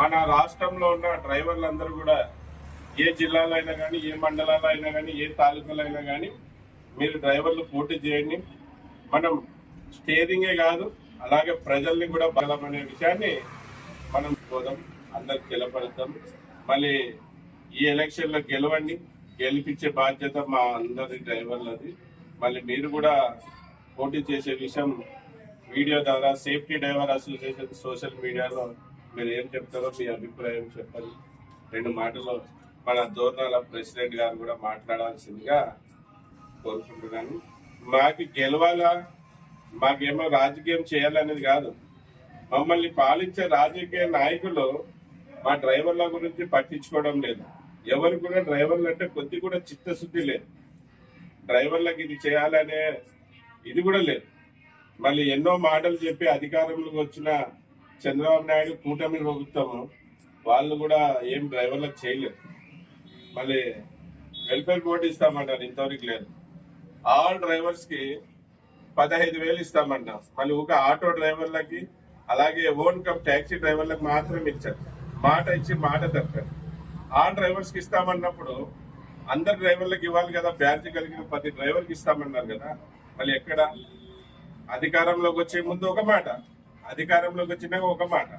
మన రాష్ట్రంలో ఉన్న డ్రైవర్లందరూ కూడా ఏ జిల్లాలో అయినా కానీ, ఏ మండలాల్లో అయినా కానీ, ఏ తాలూకాలో అయినా కానీ మీరు డ్రైవర్లు పోటీ చేయండి. మనం స్టేరింగే కాదు, అలాగే ప్రజల్ని కూడా బలమనే విషయాన్ని మనం పోదాం, అందరికి తెలపడతాం. మళ్ళీ ఈ ఎలక్షన్లో గెలవండి, గెలిపించే బాధ్యత మా అందరి డ్రైవర్లది. మళ్ళీ మీరు కూడా పోటీ చేసే విషయం వీడియో ద్వారా సేఫ్టీ డ్రైవర్ అసోసియేషన్ సోషల్ మీడియాలో మీరు ఏం చెప్తారో మీ అభిప్రాయం చెప్పండి. 2 మాటలు మన దోర్నాల ప్రెసిడెంట్ గారు కూడా మాట్లాడాల్సిందిగా కోరుకుంటున్నాను. మాకు గెలవాలా, మాకేమో రాజకీయం చేయాలనేది కాదు. మమ్మల్ని పాలించే రాజకీయ నాయకులు మా డ్రైవర్ల గురించి పట్టించుకోవడం లేదు. ఎవరు కూడా డ్రైవర్లు అంటే కొద్ది కూడా చిత్తశుద్ధి లేదు. డ్రైవర్లకు ఇది చేయాలనే ఇది కూడా లేదు. మళ్ళీ ఎన్నో మాటలు చెప్పి అధికారంలోకి వచ్చిన చంద్రబాబు నాయుడు కూటమి ప్రభుత్వము వాళ్ళు కూడా ఏం డ్రైవర్లకు చేయలేదు. మళ్ళీ వెల్ఫేర్ బోర్డు ఇస్తామంటారు, ఇంతవరకు లేదు. ఆల్ డ్రైవర్స్ కి 15,000 ఇస్తామంటాం. మళ్ళీ ఒక ఆటో డ్రైవర్లకి అలాగే ఓన్ కప్ ట్యాక్సీ డ్రైవర్లకు మాత్రం ఇచ్చారు. మాట ఇచ్చి మాట తప్పారు. ఆల్ డ్రైవర్స్ కి ఇస్తామన్నప్పుడు అందరు డ్రైవర్లకు ఇవ్వాలి కదా, బ్యాడ్జ్ కలిగిన ప్రతి డ్రైవర్కి ఇస్తామన్నారు కదా. మళ్ళీ ఎక్కడ అధికారంలోకి వచ్చే ముందు ఒక మాట, అధికారంలోకి వచ్చినాక ఒక మాట.